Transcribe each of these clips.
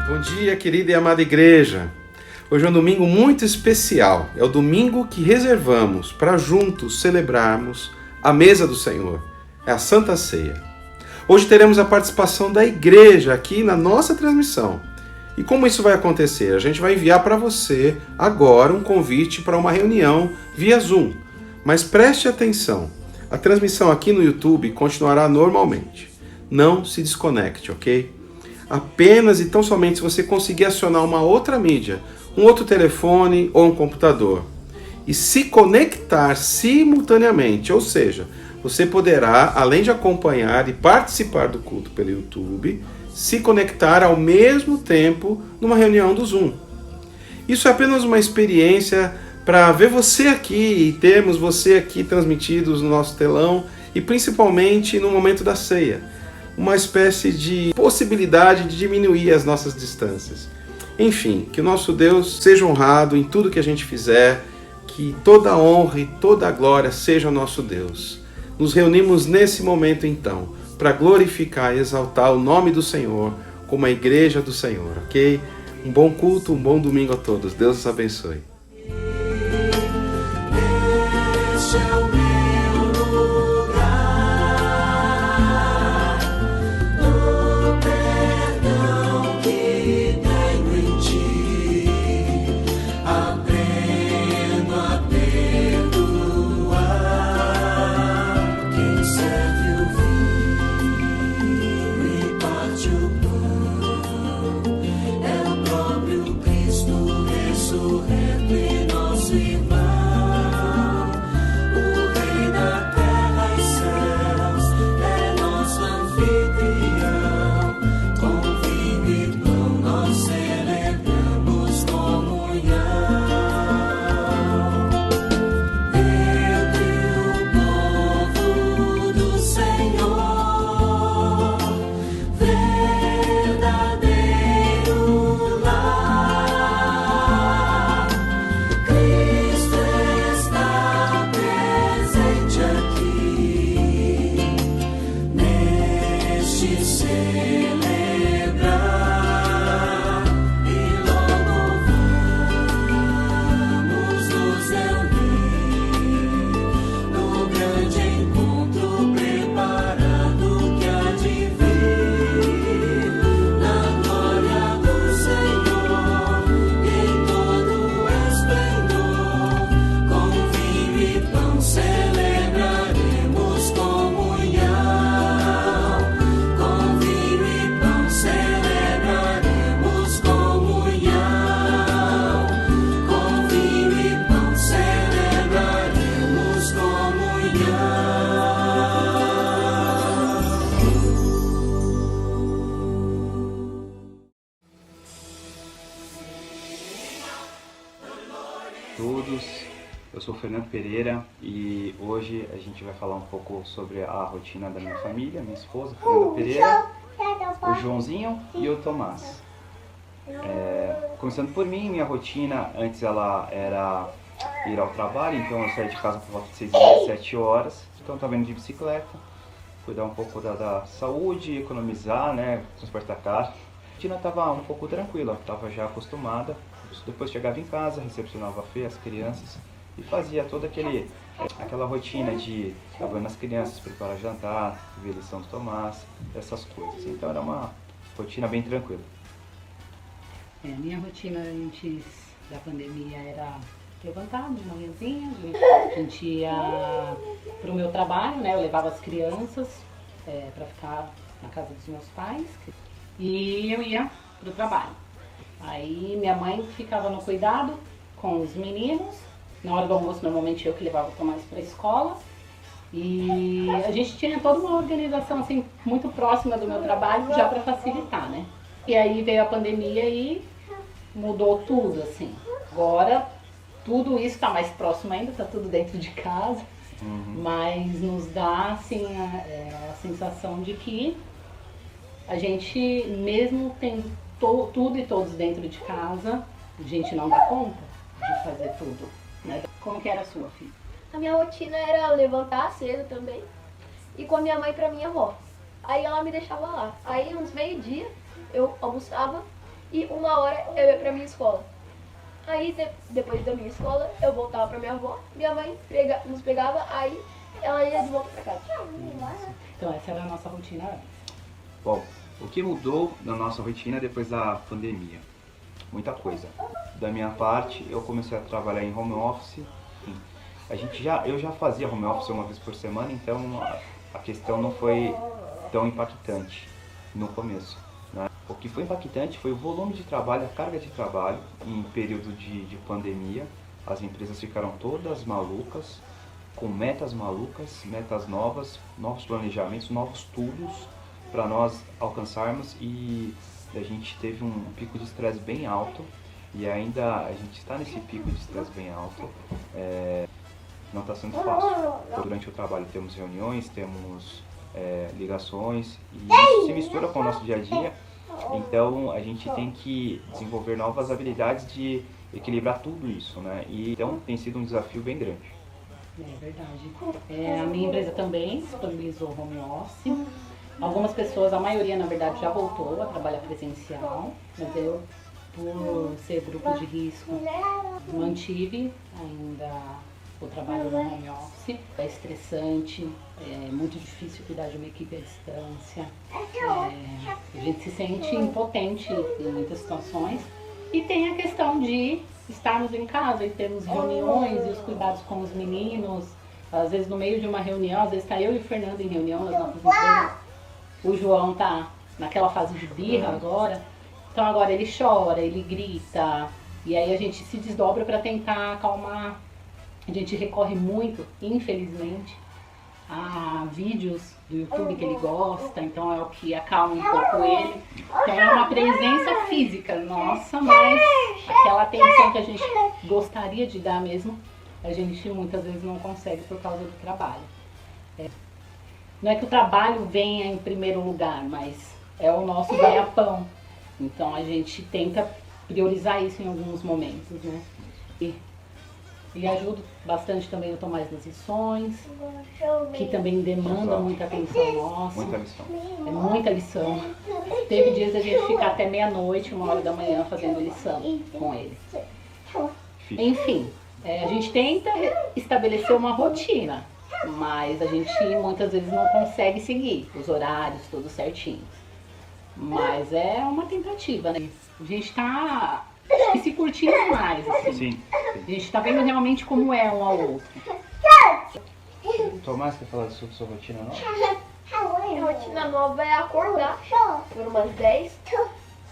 Bom dia, querida e amada igreja. Hoje é um domingo muito especial. É o domingo que reservamos para juntos celebrarmos a mesa do Senhor. É a Santa Ceia. Hoje teremos a participação da igreja aqui na nossa transmissão. E como isso vai acontecer? A gente vai enviar para você agora um convite para uma reunião via Zoom. Mas preste atenção, a transmissão aqui no YouTube continuará normalmente. Não se desconecte, ok? Apenas e tão somente se você conseguir acionar uma outra mídia, um outro telefone ou um computador, e se conectar simultaneamente, ou seja, você poderá, além de acompanhar e participar do culto pelo YouTube, se conectar ao mesmo tempo numa reunião do Zoom. Isso é apenas uma experiência para ver você aqui e termos você aqui transmitidos no nosso telão e principalmente no momento da ceia. Uma espécie de possibilidade de diminuir as nossas distâncias. Enfim, que o nosso Deus seja honrado em tudo que a gente fizer, que toda a honra e toda a glória seja ao nosso Deus. Nos reunimos nesse momento então, para glorificar e exaltar o nome do Senhor, como a igreja do Senhor, ok? Um bom culto, um bom domingo a todos. Deus os abençoe. Todos, eu sou o Fernando Pereira e hoje a gente vai falar um pouco sobre a rotina da minha família, minha esposa, Fernanda Pereira, o Joãozinho e o Tomás. Começando por mim, minha rotina antes ela era ir ao trabalho, então eu saía de casa por volta de 6h30, 7 horas, então eu estava indo de bicicleta, cuidar um pouco da saúde, economizar, né, transporte da casa. A rotina estava um pouco tranquila, estava já acostumada. Depois chegava em casa, recepcionava a Fê, as crianças, e fazia toda aquela rotina de ficar vendo as crianças, preparar jantar, ver a lição do Tomás, essas coisas. Então era uma rotina bem tranquila. Minha rotina antes da pandemia era levantar de manhãzinha, a gente ia para o meu trabalho, né? Eu levava as crianças para ficar na casa dos meus pais e eu ia para o trabalho. Aí minha mãe ficava no cuidado com os meninos. Na hora do almoço, normalmente eu que levava o Tomás para a escola. E a gente tinha toda uma organização assim, muito próxima do meu trabalho, já para facilitar, né? E aí veio a pandemia e mudou tudo, assim. Agora, tudo isso está mais próximo ainda, está tudo dentro de casa. Mas nos dá, assim, a sensação de que a gente, mesmo tendo tudo e todos dentro de casa, a gente não dá conta de fazer tudo, né? Como que era a sua, filha? A minha rotina era levantar cedo também e com a minha mãe pra minha avó. Aí ela me deixava lá. Aí uns meio-dia eu almoçava e 1 hora eu ia pra minha escola. Aí, depois da minha escola, eu voltava pra minha avó, minha mãe nos pegava, aí ela ia de volta pra casa. Então essa era a nossa rotina antes. Bom, o que mudou na nossa rotina depois da pandemia? Muita coisa. Da minha parte, eu comecei a trabalhar em home office. Eu já fazia home office uma vez por semana, então a questão não foi tão impactante no começo, né? O que foi impactante foi o volume de trabalho, a carga de trabalho em período de pandemia. As empresas ficaram todas malucas, com metas malucas, metas novas, novos planejamentos, novos tubos para nós alcançarmos, e a gente teve um pico de estresse bem alto, e ainda a gente está nesse pico de estresse bem alto. Não está sendo fácil. Durante o trabalho temos reuniões, temos ligações, e isso se mistura com o nosso dia a dia, então a gente tem que desenvolver novas habilidades de equilibrar tudo isso, né? E então tem sido um desafio bem grande. É verdade. A minha empresa também disponibilizou home office. Algumas pessoas, a maioria na verdade já voltou a trabalhar presencial, mas eu, por ser grupo de risco, mantive ainda o trabalho no home office. É estressante, é muito difícil cuidar de uma equipe à distância, a gente se sente impotente em muitas situações. E tem a questão de estarmos em casa e termos reuniões e os cuidados com os meninos. Às vezes no meio de uma reunião, às vezes está eu e o Fernando em reunião nas nossas empresas. O João tá naquela fase de birra agora, então agora ele chora, ele grita, e aí a gente se desdobra para tentar acalmar. A gente recorre muito, infelizmente, a vídeos do YouTube que ele gosta, então é o que acalma um pouco ele. Então é uma presença física nossa, mas aquela atenção que a gente gostaria de dar mesmo, a gente muitas vezes não consegue por causa do trabalho. Não é que o trabalho venha em primeiro lugar, mas é o nosso ganha-pão. Então a gente tenta priorizar isso em alguns momentos, né? E ajuda bastante também eu tomar as lições, que também demanda muita atenção nossa. Muita lição. É muita lição. Teve dias a gente ficar até meia-noite, 1 hora da manhã fazendo lição com ele. Enfim, a gente tenta estabelecer uma rotina, mas a gente muitas vezes não consegue seguir os horários todos certinhos. Mas é uma tentativa, né? A gente tá se curtindo mais, assim. Sim. A gente tá vendo realmente como é um ao outro. Tomás, quer falar sobre sua rotina nova? Minha rotina nova é acordar por umas 10,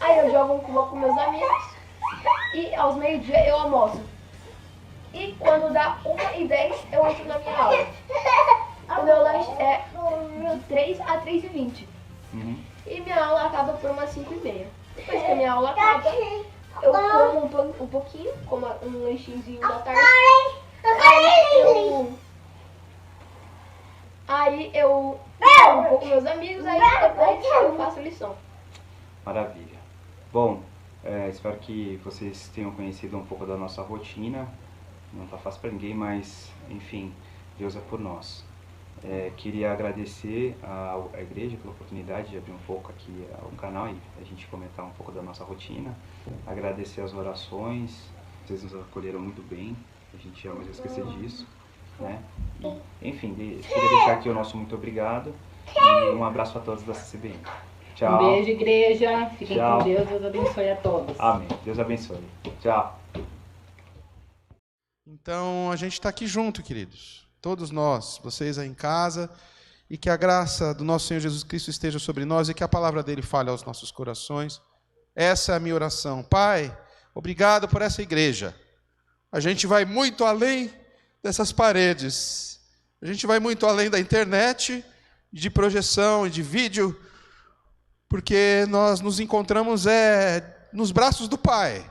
aí eu jogo um cuba com meus amigos, e aos meio-dia eu almoço. E quando dá 1h10 eu entro na minha aula. O meu lanche é de 3 a 3h20. E minha aula acaba por umas 5h30. Depois que a minha aula acaba, eu como um pouquinho, como um lanchinho da tarde. Aí eu falo um pouco com meus amigos, aí depois eu faço lição. Maravilha. Bom, espero que vocês tenham conhecido um pouco da nossa rotina. Não tá fácil para ninguém, mas enfim, Deus é por nós. Queria agradecer à igreja pela oportunidade de abrir um pouco aqui o canal e a gente comentar um pouco da nossa rotina. Agradecer as orações, vocês nos acolheram muito bem, a gente jamais vai esquecer disso, né? Enfim, queria deixar aqui o nosso muito obrigado e um abraço a todos da CCBN. Tchau. Um beijo, igreja. Fiquem Tchau. com Deus. Deus abençoe a todos. Amém. Deus abençoe. Tchau. Então a gente está aqui junto, queridos. Todos nós, vocês aí em casa, e que a graça do nosso Senhor Jesus Cristo esteja sobre nós e que a palavra dele fale aos nossos corações. Essa é a minha oração. Pai, obrigado por essa igreja. A gente vai muito além dessas paredes. A gente vai muito além da internet, de projeção e de vídeo, porque nós nos encontramos nos braços do Pai,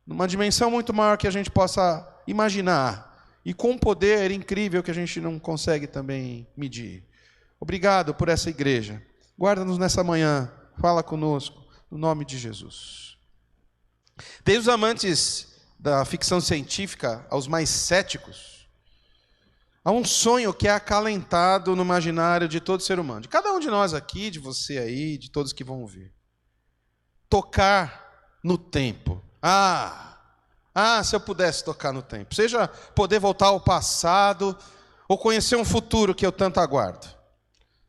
numa dimensão muito maior que a gente possa imaginar, e com um poder incrível que a gente não consegue também medir. Obrigado por essa igreja. Guarda-nos nessa manhã. Fala conosco, no nome de Jesus. Desde os amantes da ficção científica aos mais céticos, há um sonho que é acalentado no imaginário de todo ser humano. De cada um de nós aqui, de você aí, de todos que vão ouvir. Tocar no tempo. Se eu pudesse tocar no tempo. Seja poder voltar ao passado ou conhecer um futuro que eu tanto aguardo.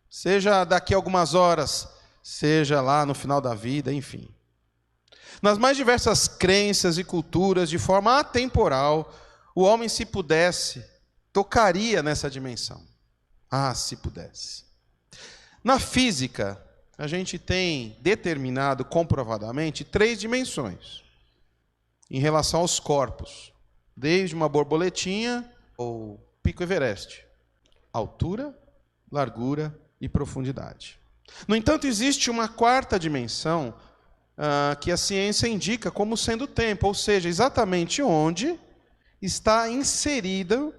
Seja daqui a algumas horas, seja lá no final da vida, enfim. Nas mais diversas crenças e culturas, de forma atemporal, o homem, se pudesse, tocaria nessa dimensão. Se pudesse. Na física, a gente tem determinado comprovadamente 3 dimensões em relação aos corpos, desde uma borboletinha ou pico Everest: altura, largura e profundidade. No entanto, existe uma 4ª dimensão que a ciência indica como sendo o tempo, ou seja, exatamente onde está inserida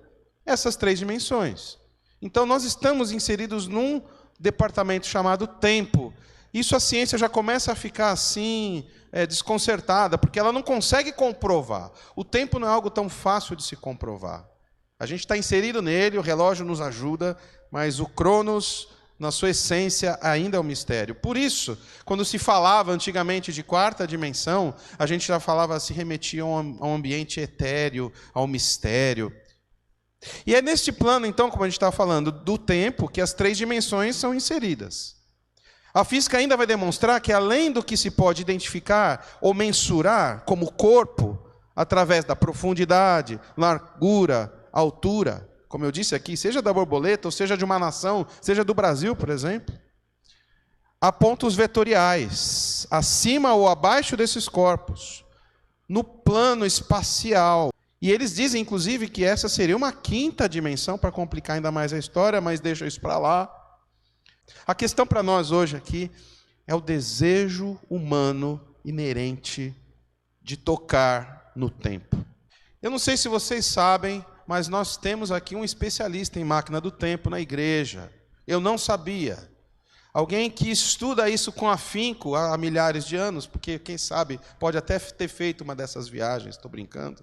essas 3 dimensões. Então, nós estamos inseridos num departamento chamado tempo. Isso a ciência já começa a ficar assim, desconcertada, porque ela não consegue comprovar. O tempo não é algo tão fácil de se comprovar. A gente está inserido nele, o relógio nos ajuda, mas o Cronos, na sua essência, ainda é um mistério. Por isso, quando se falava antigamente de 4ª dimensão, a gente já falava, se remetia a um ambiente etéreo, ao mistério. E é neste plano, então, como a gente está falando, do tempo, que as 3 dimensões são inseridas. A física ainda vai demonstrar que, além do que se pode identificar ou mensurar como corpo, através da profundidade, largura, altura, como eu disse aqui, seja da borboleta, ou seja de uma nação, seja do Brasil, por exemplo, há pontos vetoriais, acima ou abaixo desses corpos, no plano espacial. E eles dizem, inclusive, que essa seria uma 5ª dimensão, para complicar ainda mais a história, mas deixa isso para lá. A questão para nós hoje aqui é o desejo humano inerente de tocar no tempo. Eu não sei se vocês sabem, mas nós temos aqui um especialista em máquina do tempo na igreja. Eu não sabia. Alguém que estuda isso com afinco há milhares de anos, porque, quem sabe, pode até ter feito uma dessas viagens, estou brincando.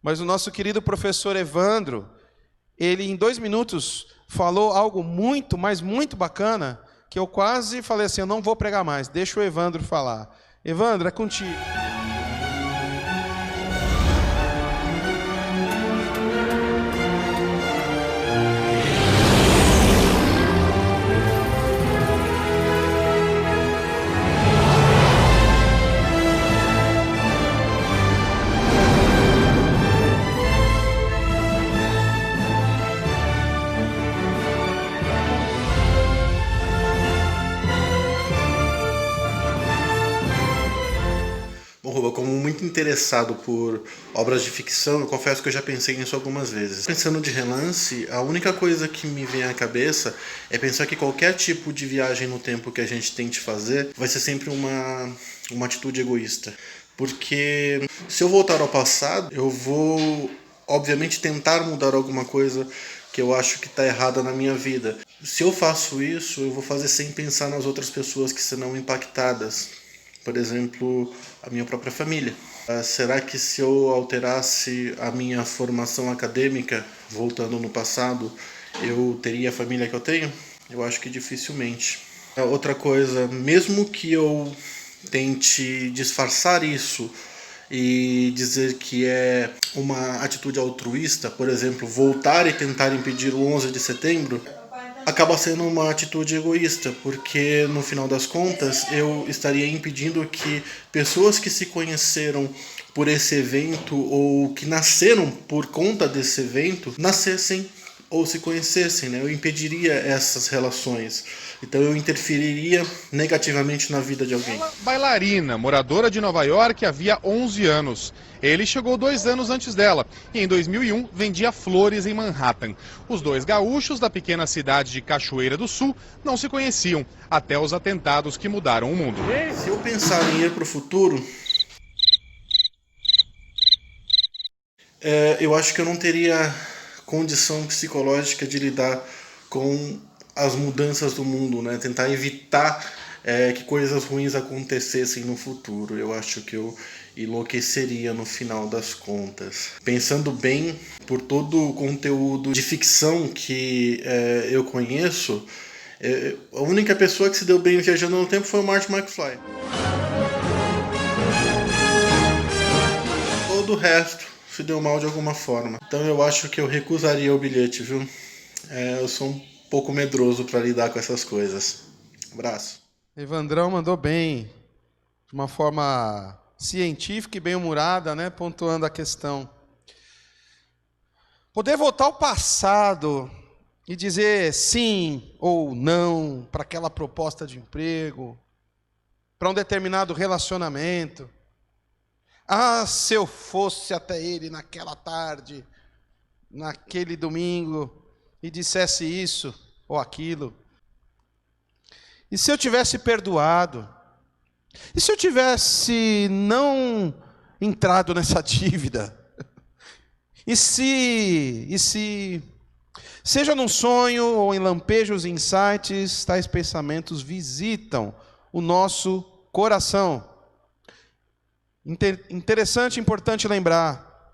Mas o nosso querido professor Evandro, ele em 2 minutos falou algo muito, mas muito bacana, que eu quase falei assim, eu não vou pregar mais, deixa o Evandro falar. Evandro, é contigo. Como muito interessado por obras de ficção, eu confesso que eu já pensei nisso algumas vezes. Pensando de relance, a única coisa que me vem à cabeça é pensar que qualquer tipo de viagem no tempo que a gente tente fazer vai ser sempre uma atitude egoísta. Porque se eu voltar ao passado, eu vou, obviamente, tentar mudar alguma coisa que eu acho que está errada na minha vida. Se eu faço isso, eu vou fazer sem pensar nas outras pessoas que serão impactadas. Por exemplo, a minha própria família. Será que se eu alterasse a minha formação acadêmica, voltando no passado, eu teria a família que eu tenho? Eu acho que dificilmente. Outra coisa, mesmo que eu tente disfarçar isso e dizer que é uma atitude altruísta, por exemplo, voltar e tentar impedir o 11 de setembro, acaba sendo uma atitude egoísta, porque no final das contas eu estaria impedindo que pessoas que se conheceram por esse evento ou que nasceram por conta desse evento nascessem ou se conhecessem, né? Eu impediria essas relações. Então eu interferiria negativamente na vida de alguém. Ela, bailarina, moradora de Nova York, havia 11 anos. Ele chegou 2 anos antes dela e em 2001 vendia flores em Manhattan. Os 2 gaúchos da pequena cidade de Cachoeira do Sul não se conheciam até os atentados que mudaram o mundo. Se eu pensar em ir para o futuro, eu acho que eu não teria condição psicológica de lidar com as mudanças do mundo, né? Tentar evitar que coisas ruins acontecessem no futuro. Eu acho que eu enlouqueceria no final das contas. Pensando bem, por todo o conteúdo de ficção que eu conheço, a única pessoa que se deu bem viajando no tempo foi o Marty McFly. todo o resto se deu mal de alguma forma. Então eu acho que eu recusaria o bilhete, viu? Eu sou um pouco medroso para lidar com essas coisas. Abraço. Evandrão mandou bem, de uma forma científica e bem-humorada, né? Pontuando a questão. Poder voltar ao passado e dizer sim ou não para aquela proposta de emprego, para um determinado relacionamento. Ah, se eu fosse até ele naquela tarde, naquele domingo, e dissesse isso ou aquilo. E se eu tivesse perdoado? E se eu tivesse não entrado nessa dívida? E se, seja num sonho ou em lampejos e insights, tais pensamentos visitam o nosso coração. Interessante e importante lembrar.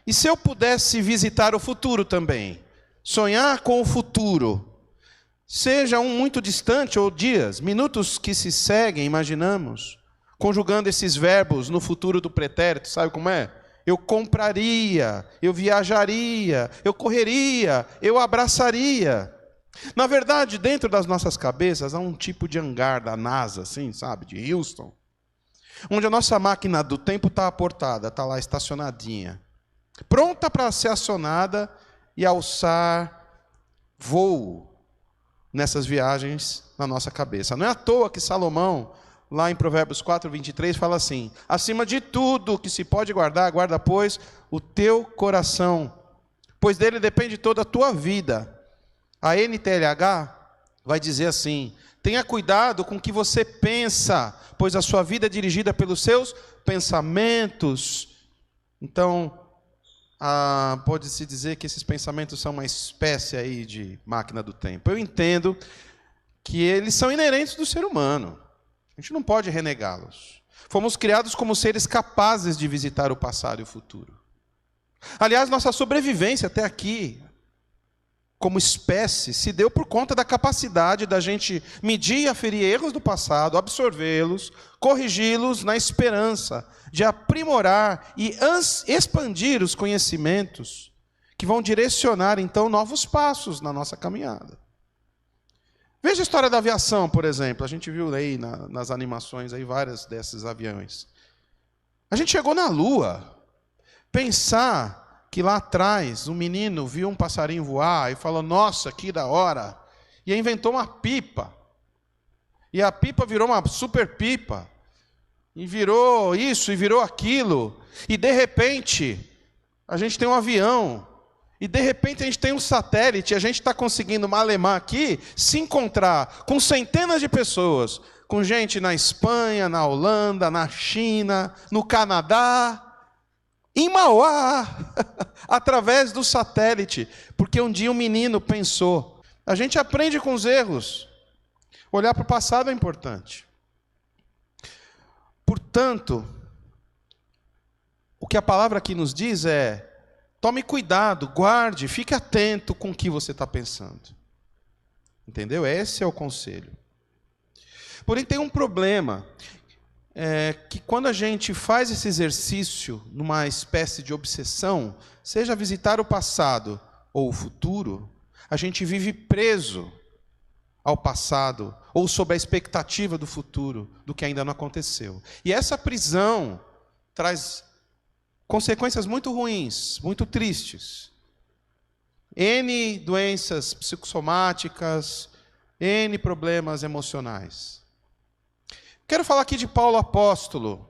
E se eu pudesse visitar o futuro também? Sonhar com o futuro. Seja um muito distante, ou dias, minutos que se seguem, imaginamos, conjugando esses verbos no futuro do pretérito, sabe como é? Eu compraria, eu viajaria, eu correria, eu abraçaria. Na verdade, dentro das nossas cabeças, há um tipo de hangar da NASA, assim, sabe, de Houston, onde a nossa máquina do tempo está aportada, está lá estacionadinha, pronta para ser acionada e alçar voo nessas viagens na nossa cabeça. Não é à toa que Salomão, lá em Provérbios 4, 23, fala assim: acima de tudo que se pode guardar, guarda, pois, o teu coração, pois dele depende toda a tua vida. A NTLH vai dizer assim: tenha cuidado com o que você pensa, pois a sua vida é dirigida pelos seus pensamentos. Então, pode-se dizer que esses pensamentos são uma espécie aí de máquina do tempo. Eu entendo que eles são inerentes do ser humano. A gente não pode renegá-los. Fomos criados como seres capazes de visitar o passado e o futuro. Aliás, nossa sobrevivência até aqui, como espécie, se deu por conta da capacidade da gente medir e aferir erros do passado, absorvê-los, corrigi-los na esperança de aprimorar e expandir os conhecimentos que vão direcionar, então, novos passos na nossa caminhada. Veja a história da aviação, por exemplo. A gente viu aí nas animações aí várias desses aviões. A gente chegou na Lua. Pensar que lá atrás um menino viu um passarinho voar e falou: nossa, que da hora. E aí inventou uma pipa. E a pipa virou uma super pipa. E virou isso, e virou aquilo. E de repente, a gente tem um avião. E de repente a gente tem um satélite. E a gente está conseguindo malemar aqui se encontrar com centenas de pessoas. Com gente na Espanha, na Holanda, na China, no Canadá, em Mauá, através do satélite. Porque um dia um menino pensou. A gente aprende com os erros. Olhar para o passado é importante. Portanto, o que a palavra aqui nos diz é: tome cuidado, guarde, fique atento com o que você está pensando. Entendeu? Esse é o conselho. Porém, tem um problema. Que quando a gente faz esse exercício numa espécie de obsessão, seja visitar o passado ou o futuro, a gente vive preso ao passado ou sob a expectativa do futuro, do que ainda não aconteceu. E essa prisão traz consequências muito ruins, muito tristes. N doenças psicossomáticas, N problemas emocionais. Quero falar aqui de Paulo apóstolo.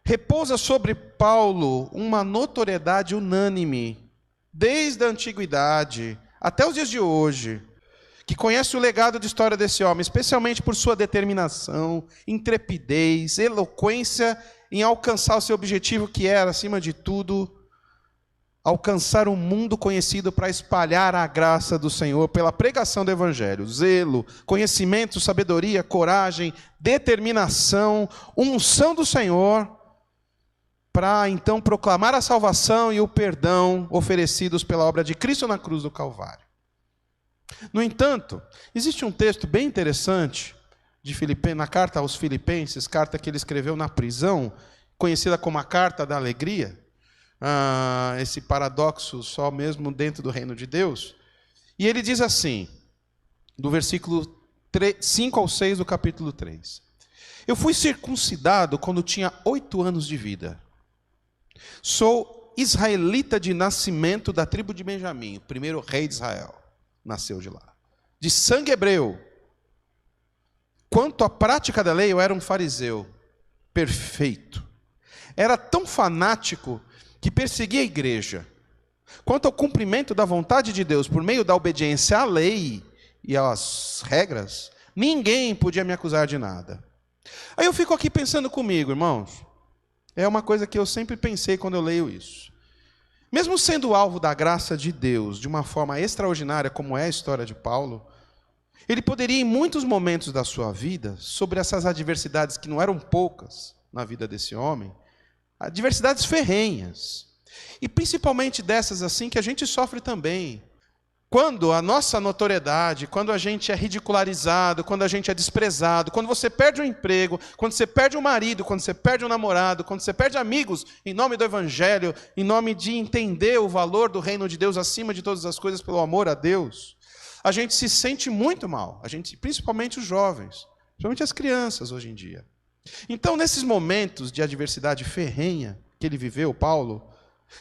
Repousa sobre Paulo uma notoriedade unânime, desde a antiguidade até os dias de hoje, que conhece o legado de história desse homem, especialmente por sua determinação, intrepidez, eloquência em alcançar o seu objetivo, que era, acima de tudo, alcançar um mundo conhecido para espalhar a graça do Senhor pela pregação do Evangelho. Zelo, conhecimento, sabedoria, coragem, determinação, unção do Senhor, para então proclamar a salvação e o perdão oferecidos pela obra de Cristo na cruz do Calvário. No entanto, existe um texto bem interessante na carta aos Filipenses, carta que ele escreveu na prisão, conhecida como a Carta da Alegria, esse paradoxo só mesmo dentro do reino de Deus. E ele diz assim, do versículo 5 ao 6 do capítulo 3. Eu fui circuncidado quando tinha 8 anos de vida. Sou israelita de nascimento da tribo de Benjamim, o primeiro rei de Israel. Nasceu de lá. De sangue hebreu. Quanto à prática da lei, eu era um fariseu perfeito. Era tão fanático que perseguia a igreja. Quanto ao cumprimento da vontade de Deus por meio da obediência à lei e às regras, ninguém podia me acusar de nada. Aí eu fico aqui pensando comigo, irmãos. É uma coisa que eu sempre pensei quando eu leio isso. Mesmo sendo alvo da graça de Deus de uma forma extraordinária, como é a história de Paulo, ele poderia, em muitos momentos da sua vida, sobre essas adversidades que não eram poucas na vida desse homem, adversidades ferrenhas, e principalmente dessas assim que a gente sofre também. Quando a nossa notoriedade, quando a gente é ridicularizado, quando a gente é desprezado, quando você perde um emprego, quando você perde um marido, quando você perde um namorado, quando você perde amigos, em nome do Evangelho, em nome de entender o valor do reino de Deus acima de todas as coisas pelo amor a Deus, a gente se sente muito mal, principalmente os jovens, principalmente as crianças hoje em dia. Então, nesses momentos de adversidade ferrenha que ele viveu, Paulo,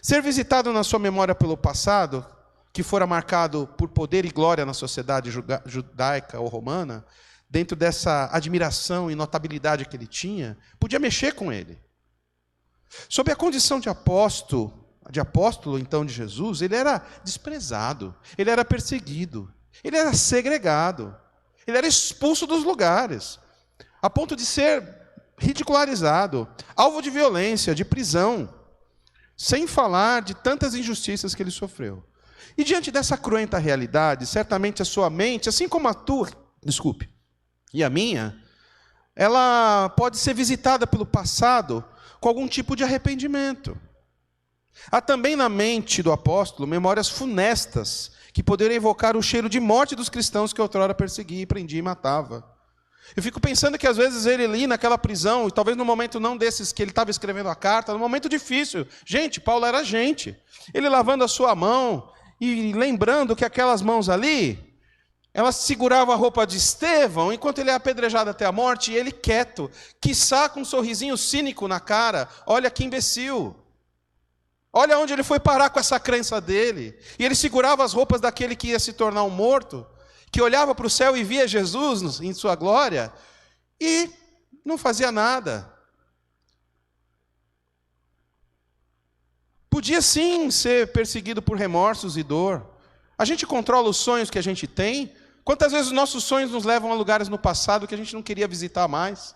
ser visitado na sua memória pelo passado, que fora marcado por poder e glória na sociedade judaica ou romana, dentro dessa admiração e notabilidade que ele tinha, podia mexer com ele. Sob a condição de apóstolo então de Jesus, ele era desprezado, ele era perseguido, ele era segregado, ele era expulso dos lugares, a ponto de ser ridicularizado, alvo de violência, de prisão, sem falar de tantas injustiças que ele sofreu. E diante dessa cruenta realidade, certamente a sua mente, assim como a tua, e a minha, ela pode ser visitada pelo passado com algum tipo de arrependimento. Há também na mente do apóstolo memórias funestas que poderiam evocar o cheiro de morte dos cristãos que outrora perseguia, prendia e matava. Eu fico pensando que às vezes ele ali naquela prisão, e talvez no momento não desses que ele estava escrevendo a carta, num momento difícil. Gente, Paulo era gente. Ele lavando a sua mão e lembrando que aquelas mãos ali, elas seguravam a roupa de Estevão, enquanto ele é apedrejado até a morte, e ele quieto, quiçá com um sorrisinho cínico na cara. Olha que imbecil. Olha onde ele foi parar com essa crença dele. E ele segurava as roupas daquele que ia se tornar um morto, que olhava para o céu e via Jesus em sua glória, e não fazia nada. Podia sim ser perseguido por remorsos e dor. A gente controla os sonhos que a gente tem. Quantas vezes os nossos sonhos nos levam a lugares no passado que a gente não queria visitar mais?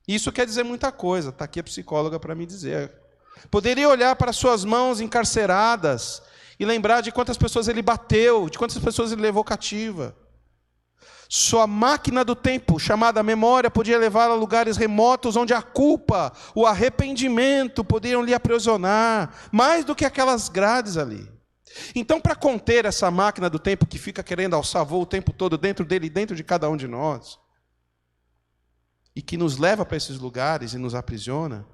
Isso quer dizer muita coisa, está aqui a psicóloga para me dizer. Poderia olhar para suas mãos encarceradas e lembrar de quantas pessoas ele bateu, de quantas pessoas ele levou cativa. Sua máquina do tempo, chamada memória, podia levá-lo a lugares remotos onde a culpa, o arrependimento poderiam lhe aprisionar, mais do que aquelas grades ali. Então, para conter essa máquina do tempo que fica querendo alçar voo o tempo todo dentro dele e dentro de cada um de nós, e que nos leva para esses lugares e nos aprisiona,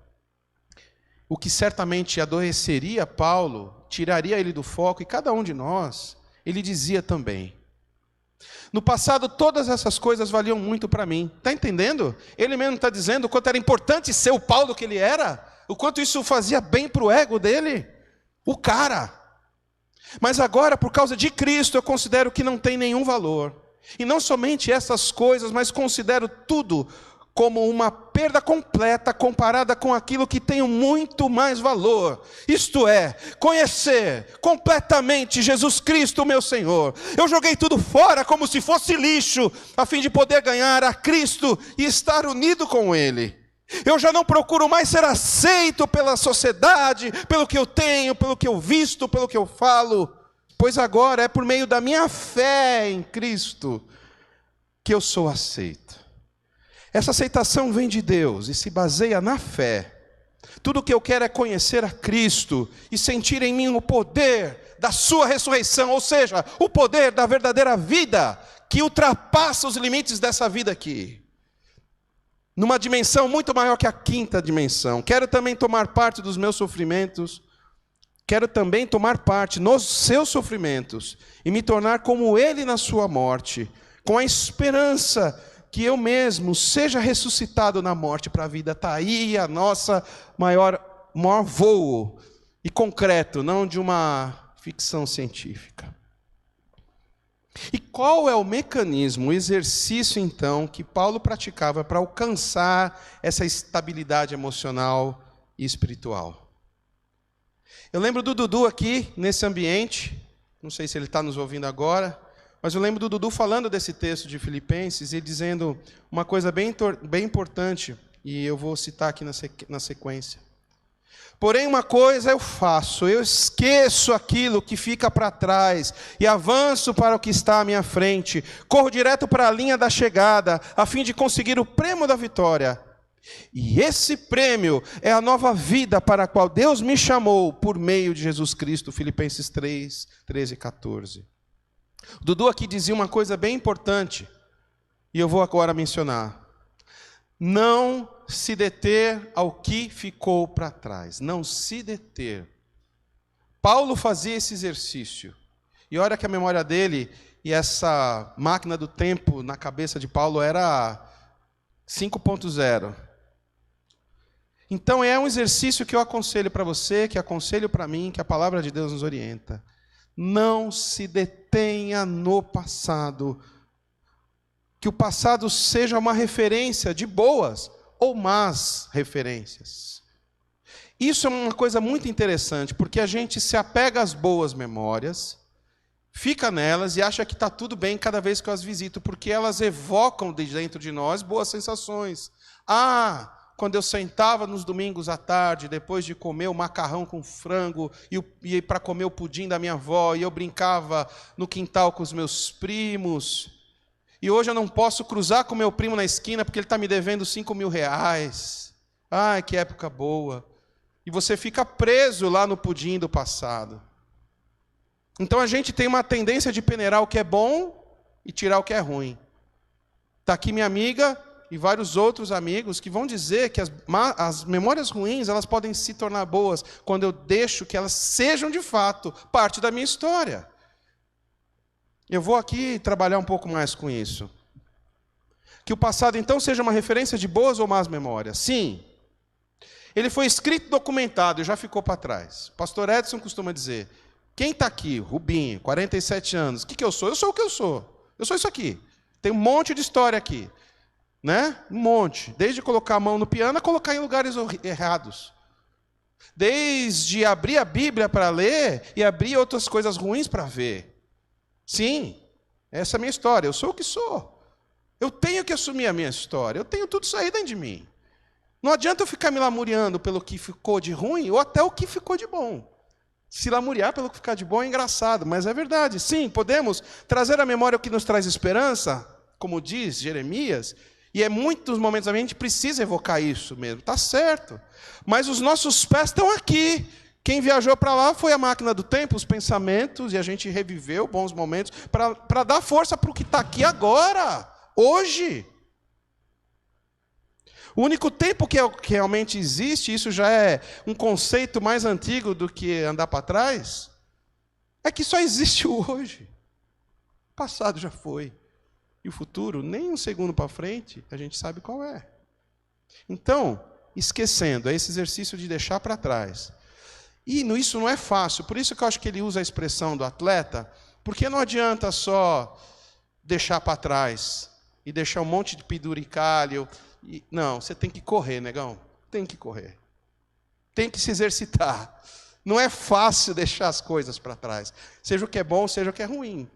o que certamente adoeceria Paulo, tiraria ele do foco, e cada um de nós, ele dizia também: no passado, todas essas coisas valiam muito para mim. Está entendendo? Ele mesmo está dizendo o quanto era importante ser o Paulo que ele era, o quanto isso fazia bem para o ego dele, o cara. Mas agora, por causa de Cristo, eu considero que não tem nenhum valor. E não somente essas coisas, mas considero tudo como uma perda completa comparada com aquilo que tem muito mais valor. Isto é, conhecer completamente Jesus Cristo, meu Senhor. Eu joguei tudo fora como se fosse lixo, a fim de poder ganhar a Cristo e estar unido com Ele. Eu já não procuro mais ser aceito pela sociedade, pelo que eu tenho, pelo que eu visto, pelo que eu falo, pois agora é por meio da minha fé em Cristo que eu sou aceito. Essa aceitação vem de Deus e se baseia na fé. Tudo o que eu quero é conhecer a Cristo e sentir em mim o poder da sua ressurreição, ou seja, o poder da verdadeira vida que ultrapassa os limites dessa vida aqui. numa dimensão muito maior que a quinta dimensão. Quero também tomar parte dos meus sofrimentos. Quero também tomar parte nos seus sofrimentos e me tornar como ele na sua morte, com a esperança que eu mesmo seja ressuscitado na morte para a vida. Está aí a nossa maior voo e concreto, não de uma ficção científica. E qual é o mecanismo, o exercício, então, que Paulo praticava para alcançar essa estabilidade emocional e espiritual? Eu lembro do Dudu aqui, nesse ambiente, não sei se ele está nos ouvindo agora, mas eu lembro do Dudu falando desse texto de Filipenses e dizendo uma coisa bem importante, e eu vou citar aqui na sequência. Porém, uma coisa eu faço, eu esqueço aquilo que fica para trás e avanço para o que está à minha frente. Corro direto para a linha da chegada, a fim de conseguir o prêmio da vitória. E esse prêmio é a nova vida para a qual Deus me chamou por meio de Jesus Cristo. Filipenses 3, 13 e 14. O Dudu aqui dizia uma coisa bem importante, e eu vou agora mencionar. Não se deter ao que ficou para trás. Não se deter. Paulo fazia esse exercício. E olha que a memória dele e essa máquina do tempo na cabeça de Paulo era 5.0. Então é um exercício que eu aconselho para você, que aconselho para mim, que a palavra de Deus nos orienta. Não se detenha no passado. Que o passado seja uma referência de boas ou más referências. Isso é uma coisa muito interessante, porque a gente se apega às boas memórias, fica nelas e acha que está tudo bem cada vez que eu as visito, porque elas evocam de dentro de nós boas sensações. Quando eu sentava nos domingos à tarde, depois de comer o macarrão com frango, e para comer o pudim da minha avó, e eu brincava no quintal com os meus primos, e hoje eu não posso cruzar com meu primo na esquina porque ele está me devendo R$5.000. Ai, que época boa. E você fica preso lá no pudim do passado. Então a gente tem uma tendência de peneirar o que é bom e tirar o que é ruim. Está aqui minha amiga e vários outros amigos que vão dizer que as memórias ruins elas podem se tornar boas quando eu deixo que elas sejam de fato parte da minha história. Eu vou aqui trabalhar um pouco mais com isso. Que o passado então seja uma referência de boas ou más memórias. Sim. Ele foi escrito, documentado e já ficou para trás. O pastor Edson costuma dizer, quem está aqui? Rubinho, 47 anos. O que eu sou? Eu sou o que eu sou. Eu sou isso aqui. Tem um monte de história aqui. Né? Um monte. Desde colocar a mão no piano a colocar em lugares errados. Desde abrir a Bíblia para ler e abrir outras coisas ruins para ver. Sim, essa é a minha história. Eu sou o que sou. Eu tenho que assumir a minha história. Eu tenho tudo isso aí dentro de mim. Não adianta eu ficar me lamuriando pelo que ficou de ruim ou até o que ficou de bom. Se lamuriar pelo que ficar de bom é engraçado, mas é verdade. Sim, podemos trazer à memória o que nos traz esperança, como diz Jeremias, e em muitos momentos a gente precisa evocar isso mesmo. Está certo. Mas os nossos pés estão aqui. Quem viajou para lá foi a máquina do tempo, os pensamentos, e a gente reviveu bons momentos para dar força para o que está aqui agora, hoje. O único tempo que realmente existe, isso já é um conceito mais antigo do que andar para trás, é que só existe o hoje. O passado já foi. E o futuro, nem um segundo para frente, a gente sabe qual é. Então, esquecendo, é esse exercício de deixar para trás. E isso não é fácil, por isso que eu acho que ele usa a expressão do atleta, porque não adianta só deixar para trás e deixar um monte de penduricalho. Não, você tem que correr, negão. Tem que correr. Tem que se exercitar. Não é fácil deixar as coisas para trás. Seja o que é bom, seja o que é ruim.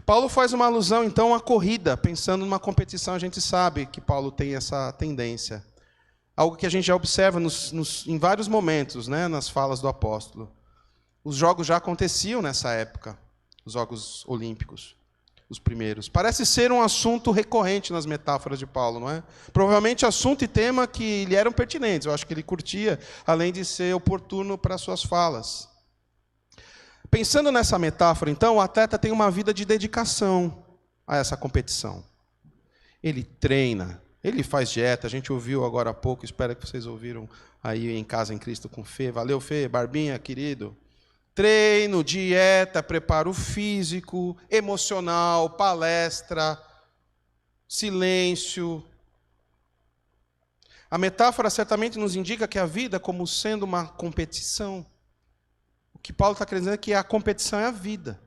Paulo faz uma alusão, então, à corrida. Pensando numa competição, a gente sabe que Paulo tem essa tendência. Algo que a gente já observa em vários momentos, né, nas falas do apóstolo. Os jogos já aconteciam nessa época. Os Jogos Olímpicos. Os primeiros. Parece ser um assunto recorrente nas metáforas de Paulo, não é? Provavelmente assunto e tema que lhe eram pertinentes. Eu acho que ele curtia, além de ser oportuno para suas falas. Pensando nessa metáfora, então, o atleta tem uma vida de dedicação a essa competição. Ele treina, Ele faz dieta, a gente ouviu agora há pouco, espero que vocês ouviram aí em Casa em Cristo com Fê. Valeu, Fê, Barbinha, querido. Treino, dieta, preparo físico, emocional, palestra, silêncio. A metáfora certamente nos indica que a vida como sendo uma competição. O que Paulo está querendo dizer é que a competição é a vida,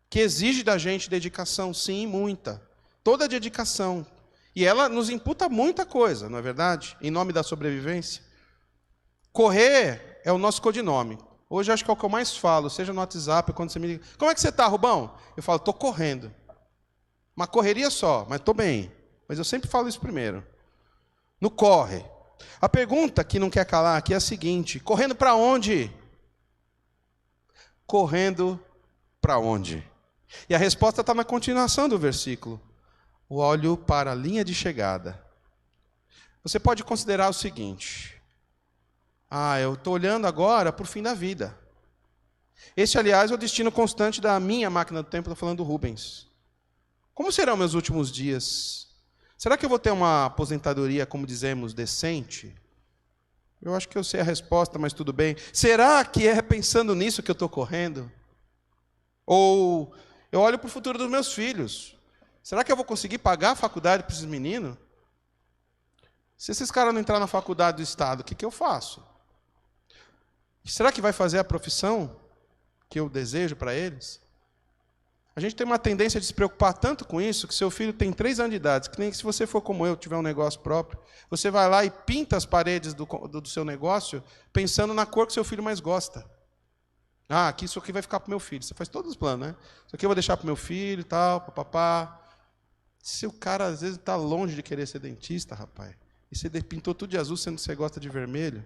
que exige da gente dedicação, sim, muita. Toda dedicação. E ela nos imputa muita coisa, não é verdade? Em nome da sobrevivência. Correr é o nosso codinome. Hoje acho que é o que eu mais falo, seja no WhatsApp, quando você me liga. Como é que você está, Rubão? Eu falo, estou correndo. Uma correria só, mas estou bem. Mas eu sempre falo isso primeiro. No corre. A pergunta que não quer calar aqui é a seguinte: correndo para onde? Correndo para onde? E a resposta está na continuação do versículo. Olho para a linha de chegada. Você pode considerar o seguinte: eu estou olhando agora para o fim da vida. Esse, aliás, é o destino constante da minha máquina do tempo, estou falando do Rubens. Como serão meus últimos dias? Será que eu vou ter uma aposentadoria, como dizemos, decente? Eu acho que eu sei a resposta, mas tudo bem. Será que é pensando nisso que eu estou correndo? Ou eu olho para o futuro dos meus filhos. Será que eu vou conseguir pagar a faculdade para esses meninos? Se esses caras não entrarem na faculdade do Estado, o que eu faço? Será que vai fazer a profissão que eu desejo para eles? A gente tem uma tendência de se preocupar tanto com isso, que seu filho tem 3 anos de idade, que nem se você for como eu, tiver um negócio próprio, você vai lá e pinta as paredes do seu negócio, pensando na cor que seu filho mais gosta. Aqui isso aqui vai ficar para o meu filho. Você faz todos os planos, né? Isso aqui eu vou deixar para o meu filho e tal, papapá. Se o cara, às vezes, está longe de querer ser dentista, rapaz, e você pintou tudo de azul, sendo que você gosta de vermelho,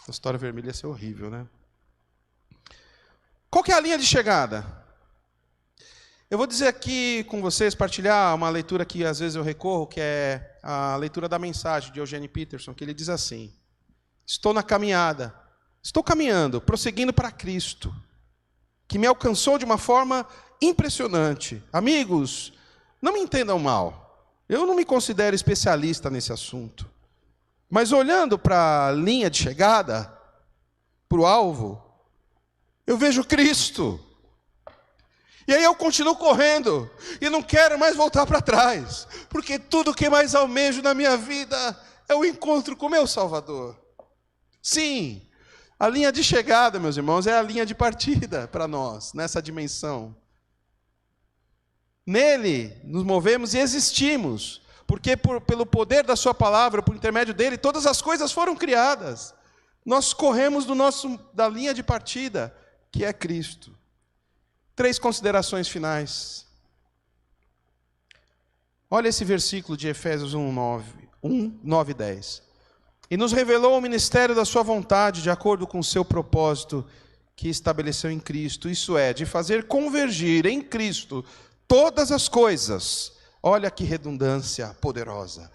a história vermelha ia ser horrível, né? Qual que é a linha de chegada? Eu vou dizer aqui com vocês, partilhar uma leitura que às vezes eu recorro, que é a leitura da mensagem de Eugene Peterson, que ele diz assim: estou na caminhada, estou caminhando, prosseguindo para Cristo, que me alcançou de uma forma impressionante. Amigos, não me entendam mal, eu não me considero especialista nesse assunto, mas olhando para a linha de chegada, para o alvo, eu vejo Cristo. E aí eu continuo correndo, e não quero mais voltar para trás, porque tudo que mais almejo na minha vida é o encontro com o meu Salvador. Sim, a linha de chegada, meus irmãos, é a linha de partida para nós, nessa dimensão. Nele nos movemos e existimos, porque pelo poder da sua palavra, por intermédio dele, todas as coisas foram criadas. Nós corremos da linha de partida, que é Cristo. 3 considerações finais. Olha esse versículo de Efésios 9 e 10. E nos revelou o ministério da sua vontade, de acordo com o seu propósito, que estabeleceu em Cristo. Isso é, de fazer convergir em Cristo todas as coisas. Olha que redundância poderosa.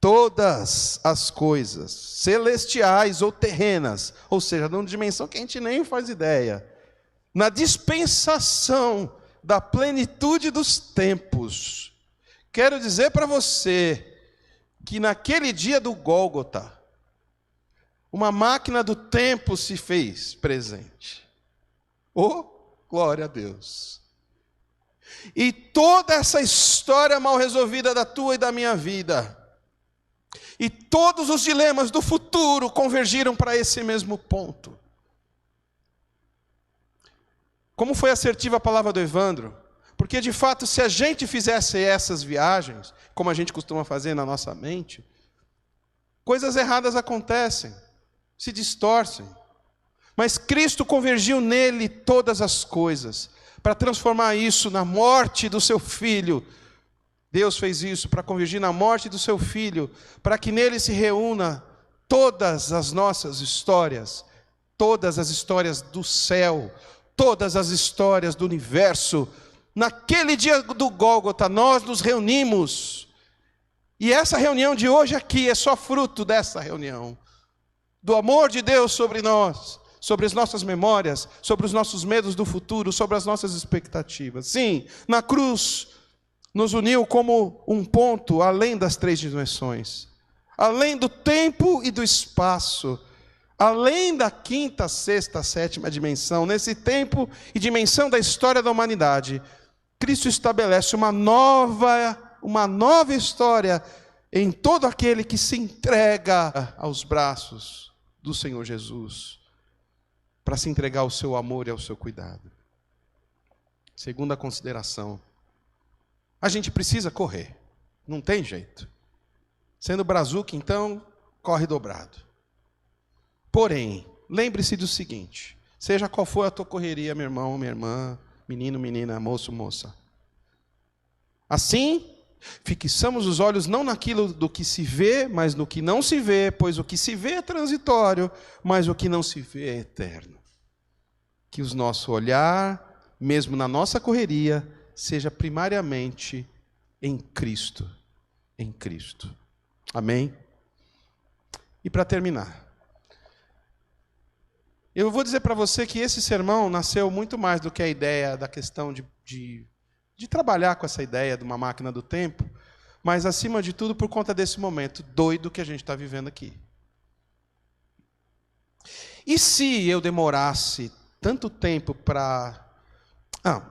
Todas as coisas, celestiais ou terrenas, ou seja, numa dimensão que a gente nem faz ideia, na dispensação da plenitude dos tempos. Quero dizer para você que naquele dia do Gólgota, uma máquina do tempo se fez presente. Oh, glória a Deus! E toda essa história mal resolvida da tua e da minha vida, e todos os dilemas do futuro convergiram para esse mesmo ponto. Como foi assertiva a palavra do Evandro? Porque, de fato, se a gente fizesse essas viagens, como a gente costuma fazer na nossa mente, coisas erradas acontecem, se distorcem. Mas Cristo convergiu nele todas as coisas, para transformar isso na morte do seu Filho. Deus fez isso para convergir na morte do seu Filho, para que nele se reúna todas as nossas histórias, todas as histórias do céu, todas as histórias do universo. Naquele dia do Gólgota, nós nos reunimos. E essa reunião de hoje aqui é só fruto dessa reunião. Do amor de Deus sobre nós, sobre as nossas memórias, sobre os nossos medos do futuro, sobre as nossas expectativas. Sim, na cruz, nos uniu como um ponto além das 3 dimensões, além do tempo e do espaço, além da 5ª, 6ª, 7ª dimensão. Nesse tempo e dimensão da história da humanidade, Cristo estabelece uma nova história em todo aquele que se entrega aos braços do Senhor Jesus, para se entregar ao seu amor e ao seu cuidado. Segunda consideração, a gente precisa correr, não tem jeito. Sendo brazuca, então, corre dobrado. Porém, lembre-se do seguinte, seja qual for a tua correria, meu irmão, minha irmã, menino, menina, moço, moça. Assim, fixamos os olhos não naquilo do que se vê, mas no que não se vê, pois o que se vê é transitório, mas o que não se vê é eterno. Que o nosso olhar, mesmo na nossa correria, seja primariamente em Cristo. Em Cristo. Amém? E para terminar, eu vou dizer para você que esse sermão nasceu muito mais do que a ideia da questão de trabalhar com essa ideia de uma máquina do tempo, mas acima de tudo por conta desse momento doido que a gente está vivendo aqui. E se eu demorasse tanto tempo para...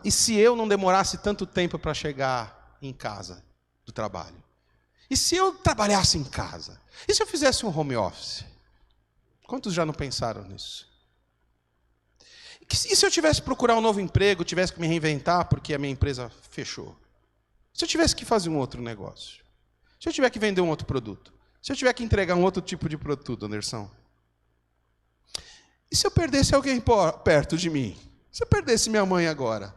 e se eu não demorasse tanto tempo para chegar em casa do trabalho? E se eu trabalhasse em casa? E se eu fizesse um home office? Quantos já não pensaram nisso? E se eu tivesse que procurar um novo emprego, tivesse que me reinventar porque a minha empresa fechou? Se eu tivesse que fazer um outro negócio? Se eu tiver que vender um outro produto? Se eu tiver que entregar um outro tipo de produto, Anderson? E se eu perdesse alguém perto de mim? Se eu perdesse minha mãe agora?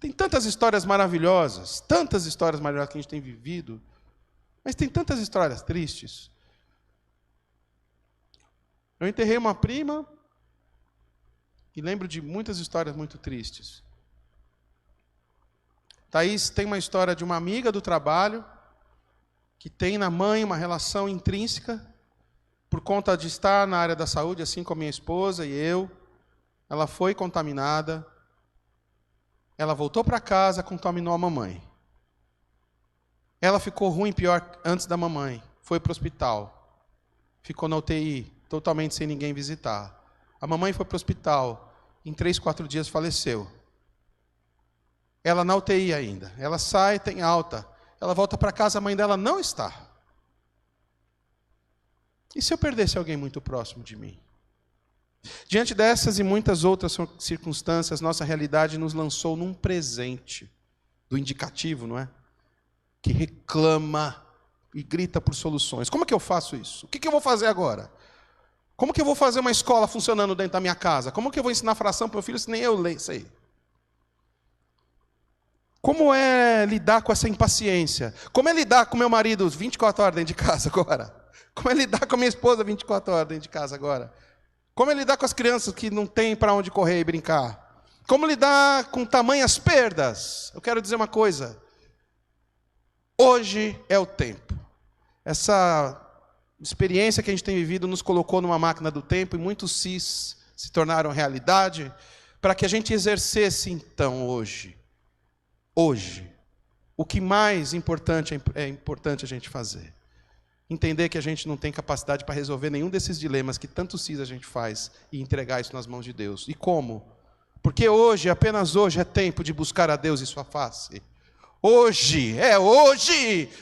Tem tantas histórias maravilhosas que a gente tem vivido, mas tem tantas histórias tristes. Eu enterrei uma prima e lembro de muitas histórias muito tristes. Thaís tem uma história de uma amiga do trabalho que tem na mãe uma relação intrínseca por conta de estar na área da saúde, assim como minha esposa e eu. Ela foi contaminada, ela voltou para casa, contaminou a mamãe. Ela ficou ruim, pior, antes da mamãe. Foi para o hospital. Ficou na UTI, totalmente sem ninguém visitar. A mamãe foi para o hospital. Em 3, 4 dias faleceu. Ela na UTI ainda. Ela sai, tem alta. Ela volta para casa, a mãe dela não está. E se eu perdesse alguém muito próximo de mim? Diante dessas e muitas outras circunstâncias, nossa realidade nos lançou num presente do indicativo, não é? Que reclama e grita por soluções. Como é que eu faço isso? O que eu vou fazer agora? Como que eu vou fazer uma escola funcionando dentro da minha casa? Como que eu vou ensinar fração para o meu filho se nem eu sei? Como é lidar com essa impaciência? Como é lidar com meu marido 24 horas dentro de casa agora? Como é lidar com a minha esposa 24 horas dentro de casa agora? Como é lidar com as crianças que não têm para onde correr e brincar? Como lidar com tamanhas perdas? Eu quero dizer uma coisa. Hoje é o tempo. Essa experiência que a gente tem vivido nos colocou numa máquina do tempo e muitos cis se tornaram realidade para que a gente exercesse então hoje, o que mais importante é importante a gente fazer. Entender que a gente não tem capacidade para resolver nenhum desses dilemas que tanto cis a gente faz e entregar isso nas mãos de Deus. E como? Porque hoje, apenas hoje, é tempo de buscar a Deus e sua face. Hoje,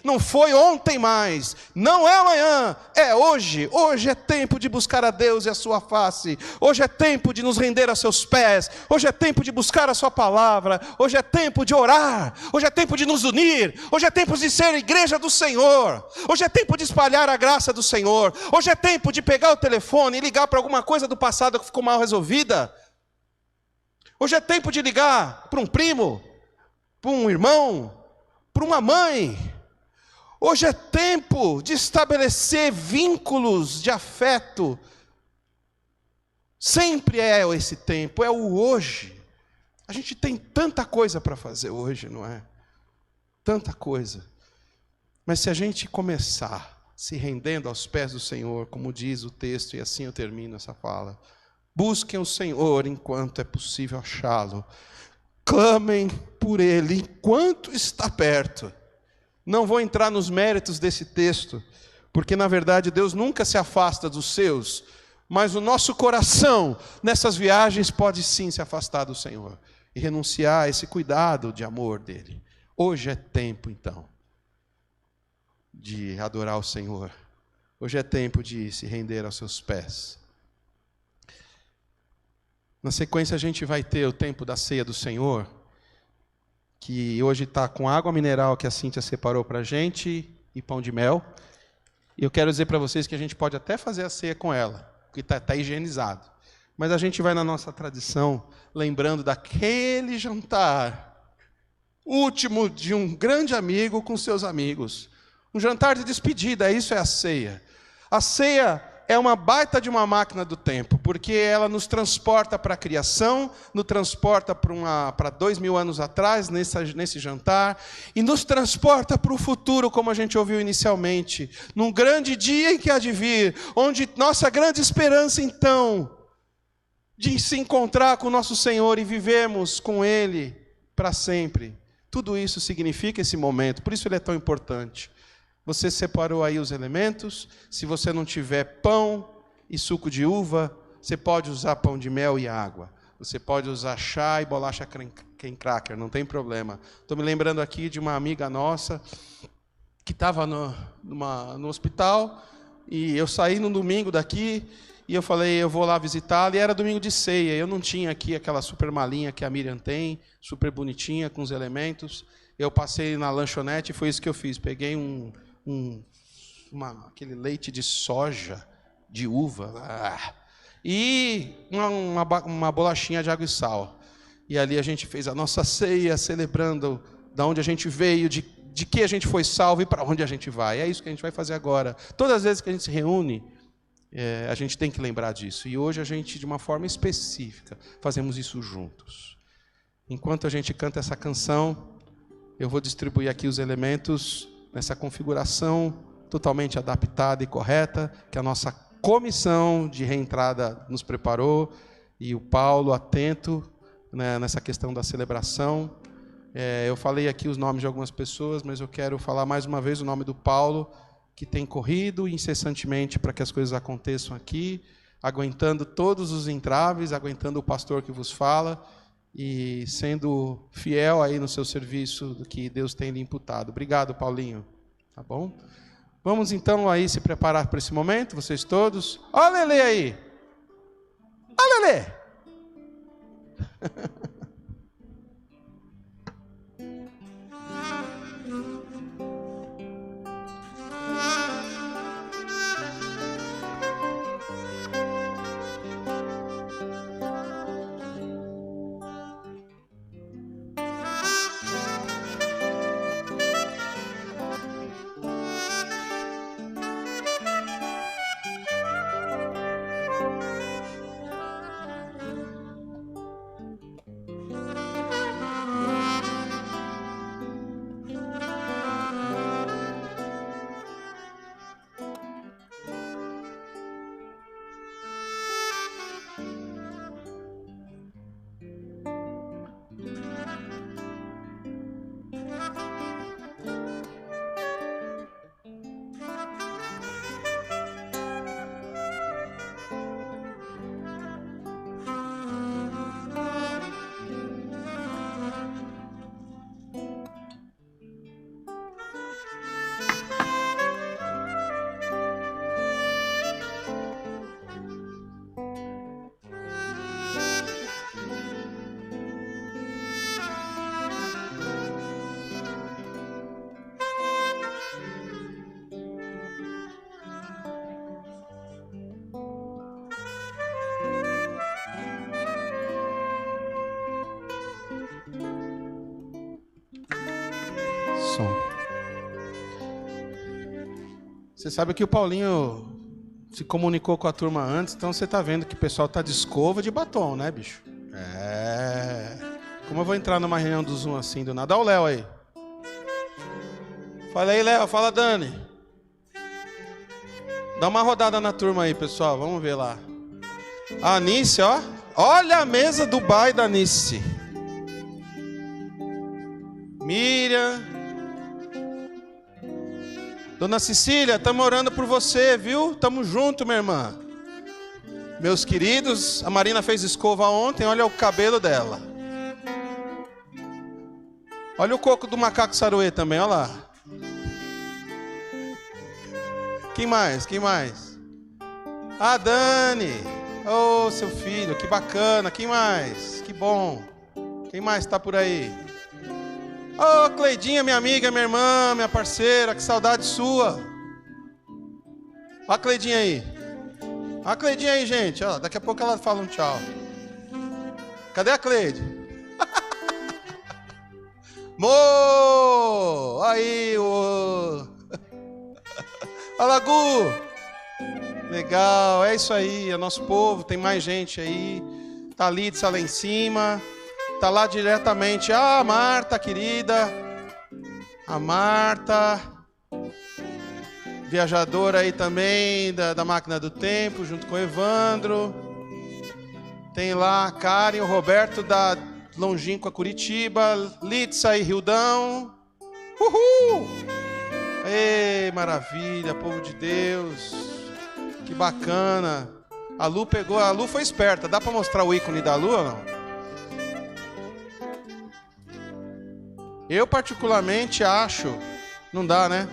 não foi ontem mais, não é amanhã, é hoje. Hoje é tempo de buscar a Deus e a sua face. Hoje é tempo de nos render a seus pés. Hoje é tempo de buscar a sua palavra. Hoje é tempo de orar. Hoje é tempo de nos unir. Hoje é tempo de ser igreja do Senhor. Hoje é tempo de espalhar a graça do Senhor. Hoje é tempo de pegar o telefone e ligar para alguma coisa do passado que ficou mal resolvida. Hoje é tempo de ligar para um primo, para um irmão, para uma mãe. Hoje é tempo de estabelecer vínculos de afeto. Sempre é esse tempo, é o hoje. A gente tem tanta coisa para fazer hoje, não é? Tanta coisa. Mas se a gente começar se rendendo aos pés do Senhor, como diz o texto, e assim eu termino essa fala: busquem o Senhor enquanto é possível achá-lo. clamem por ele enquanto está perto. Não vou entrar nos méritos desse texto, porque na verdade Deus nunca se afasta dos seus, mas o nosso coração nessas viagens pode sim se afastar do Senhor e renunciar a esse cuidado de amor dele. Hoje é tempo então de adorar o Senhor. Hoje é tempo de se render aos seus pés. Na sequência a gente vai ter o tempo da ceia do Senhor, que hoje está com água mineral que a Cíntia separou para a gente e pão de mel. E eu quero dizer para vocês que a gente pode até fazer a ceia com ela, porque está higienizado. Mas a gente vai na nossa tradição, lembrando daquele jantar último de um grande amigo com seus amigos. Um jantar de despedida, isso é a ceia. A ceia é uma baita de uma máquina do tempo, porque ela nos transporta para a criação, nos transporta para 2000 anos atrás, nesse jantar, e nos transporta para o futuro, como a gente ouviu inicialmente, num grande dia em que há de vir, onde nossa grande esperança, então, de se encontrar com o nosso Senhor e vivermos com Ele para sempre. Tudo isso significa esse momento, por isso ele é tão importante. Você separou aí os elementos. Se você não tiver pão e suco de uva, você pode usar pão de mel e água. Você pode usar chá e bolacha creme cracker, não tem problema. Estou me lembrando aqui de uma amiga nossa que estava no hospital, e eu saí no domingo daqui, e eu falei, eu vou lá visitá-la, e era domingo de ceia. Eu não tinha aqui aquela super malinha que a Miriam tem, super bonitinha, com os elementos. Eu passei na lanchonete e foi isso que eu fiz. Peguei aquele leite de soja, de uva, e uma bolachinha de água e sal. E ali a gente fez a nossa ceia, celebrando de onde a gente veio, de que a gente foi salvo e para onde a gente vai. É isso que a gente vai fazer agora. Todas as vezes que a gente se reúne, a gente tem que lembrar disso. E hoje a gente, de uma forma específica, fazemos isso juntos. Enquanto a gente canta essa canção, eu vou distribuir aqui os elementos nessa configuração totalmente adaptada e correta, que a nossa comissão de reentrada nos preparou, e o Paulo atento, né, nessa questão da celebração. Eu falei aqui os nomes de algumas pessoas, mas eu quero falar mais uma vez o nome do Paulo, que tem corrido incessantemente para que as coisas aconteçam aqui, aguentando todos os entraves, aguentando o pastor que vos fala, e sendo fiel aí no seu serviço do que Deus tem lhe imputado. Obrigado, Paulinho. Tá bom? Vamos então aí se preparar para esse momento, vocês todos. Ó, Lelê aí! Ó, Lelê! Você sabe que o Paulinho se comunicou com a turma antes, então você está vendo que o pessoal está de escova de batom, né, bicho? Como eu vou entrar numa reunião do Zoom assim do nada? Olha o Léo aí. Fala aí, Léo. Fala, Dani. Dá uma rodada na turma aí, pessoal. Vamos ver lá. A Anice, ó. Olha a mesa do bar da Anice. Miriam. Dona Cecília, estamos orando por você, viu? Estamos juntos, minha irmã. Meus queridos, a Marina fez escova ontem, olha o cabelo dela. Olha o coco do macaco saruê também, olha lá. Quem mais? Quem mais? A Dani. Oh, seu filho, que bacana. Quem mais? Que bom. Quem mais está por aí? Oh, Cleidinha, minha amiga, minha irmã, minha parceira, que saudade sua. Olha a Cleidinha aí. Olha a Cleidinha aí, gente. Ó, daqui a pouco ela fala um tchau. Cadê a Cleide? Mo! Aí, ô! Fala, Gu! Legal, é isso aí, é nosso povo, tem mais gente aí. Thalita lá em cima. Tá lá diretamente a Marta, querida. A Marta. Viajadora aí também da Máquina do Tempo, junto com o Evandro. Tem lá a Karen, o Roberto da Longínqua, Curitiba. Litsa e Rildão. Uhul! Ei, maravilha, povo de Deus. Que bacana. A Lu pegou, a Lu foi esperta. Dá pra mostrar o ícone da Lu ou não? Eu particularmente acho, não dá, né?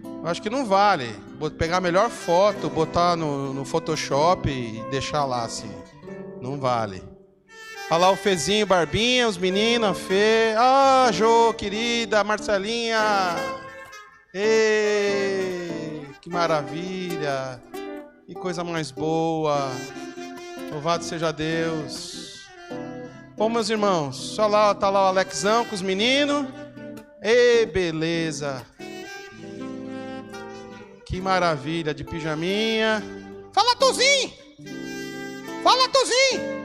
Eu acho que não vale. Vou pegar a melhor foto, botar no Photoshop e deixar lá assim. Não vale. Olha lá o Fezinho, Barbinha, os meninos, a Fê. Ah, Jô, querida, Marcelinha. Ei, que maravilha. Que coisa mais boa. Louvado seja Deus. Bom, meus irmãos, olha lá, tá lá o Alexão com os meninos. Ei, beleza. Que maravilha, de pijaminha. Fala, Tuzinho! Fala, Tuzinho!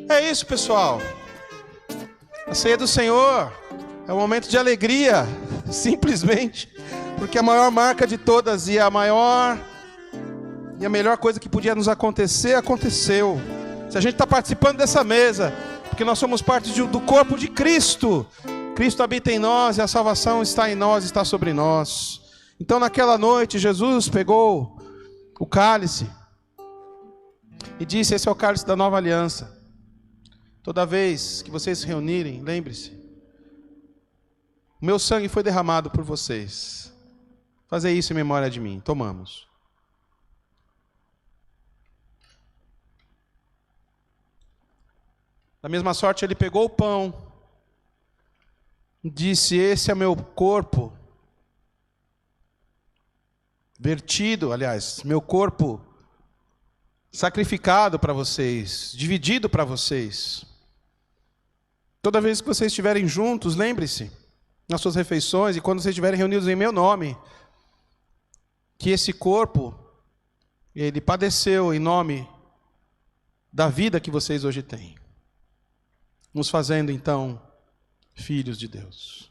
É isso, pessoal. A ceia do Senhor é um momento de alegria, simplesmente, porque a maior marca de todas e a maior e a melhor coisa que podia nos acontecer, aconteceu. Se a gente está participando dessa mesa, porque nós somos parte do corpo de Cristo. Cristo habita em nós e a salvação está em nós, está sobre nós. Então naquela noite Jesus pegou o cálice e disse: esse é o cálice da nova aliança. Toda vez que vocês se reunirem, lembre-se, o meu sangue foi derramado por vocês. Fazer isso em memória de mim. Tomamos. Da mesma sorte, ele pegou o pão e disse: esse é meu corpo vertido, aliás, meu corpo sacrificado para vocês, dividido para vocês. Toda vez que vocês estiverem juntos, lembre-se, nas suas refeições e quando vocês estiverem reunidos em meu nome, que esse corpo, ele padeceu em nome da vida que vocês hoje têm. Nos fazendo, então, filhos de Deus.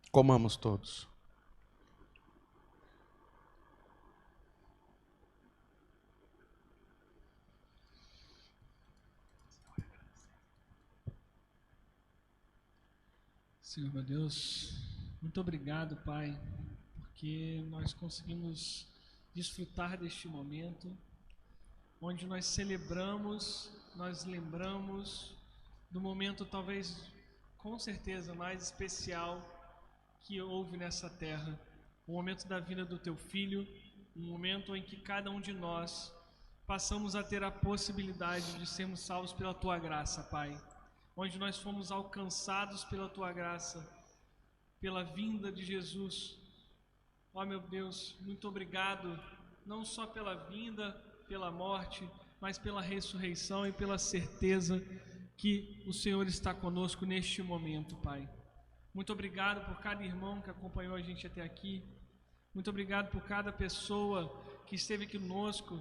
Comamos todos. Senhor meu Deus, muito obrigado, Pai, porque nós conseguimos desfrutar deste momento, onde nós celebramos, nós lembramos do momento talvez, com certeza, mais especial que houve nessa terra, o momento da vinda do Teu Filho, um momento em que cada um de nós passamos a ter a possibilidade de sermos salvos pela Tua graça, Pai, onde nós fomos alcançados pela Tua graça, pela vinda de Jesus. Ó meu Deus, muito obrigado, não só pela vinda, pela morte, mas pela ressurreição e pela certeza que o Senhor está conosco neste momento, Pai. Muito obrigado por cada irmão que acompanhou a gente até aqui. Muito obrigado por cada pessoa que esteve aqui conosco,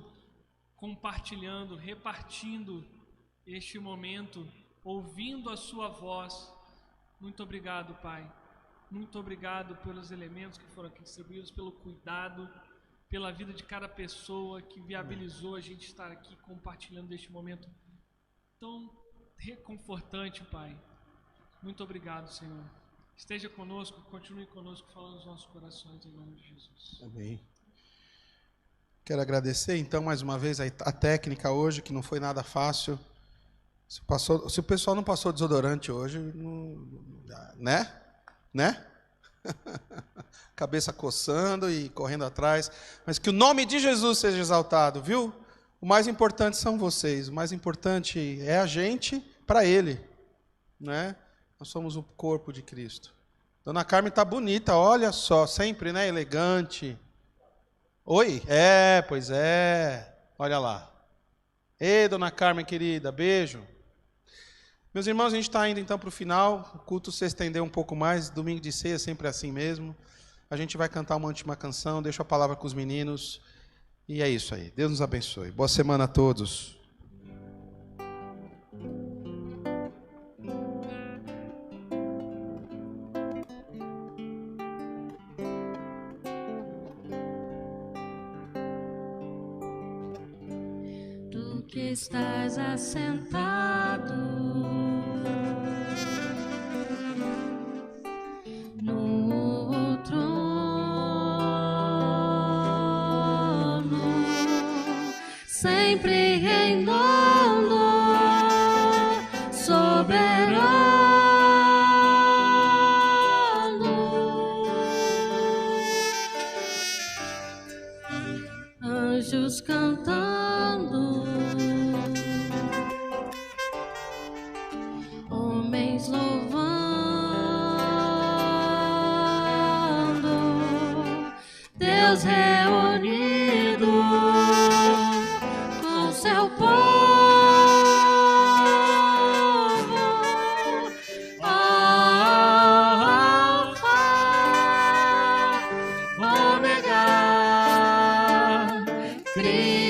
compartilhando, repartindo este momento, ouvindo a sua voz. Muito obrigado, Pai. Muito obrigado pelos elementos que foram aqui distribuídos, pelo cuidado, pela vida de cada pessoa que viabilizou a gente estar aqui compartilhando este momento tão reconfortante, Pai. Muito obrigado, Senhor. Esteja conosco, continue conosco, falando nos nossos corações, em nome de Jesus. Amém. Quero agradecer, então, mais uma vez, a técnica hoje, que não foi nada fácil. Se o pessoal não passou desodorante hoje, né? Cabeça coçando e correndo atrás. Mas que o nome de Jesus seja exaltado, viu? O mais importante são vocês. O mais importante é a gente para Ele, né? Nós somos o corpo de Cristo. Dona Carmen está bonita, olha só, sempre, né? Elegante. Oi? Pois é. Olha lá. Ei, Dona Carmen, querida, beijo. Meus irmãos, a gente está indo então para o final. O culto se estendeu um pouco mais. Domingo de ceia é sempre assim mesmo. A gente vai cantar uma última canção. Deixo a palavra com os meninos. E é isso aí. Deus nos abençoe. Boa semana a todos. Tu que estás assentado no trono, sempre reinando, soberano. Anjos cantando, homens louvando, Deus reunido com seu povo, Alfa, Ômega, Cristo.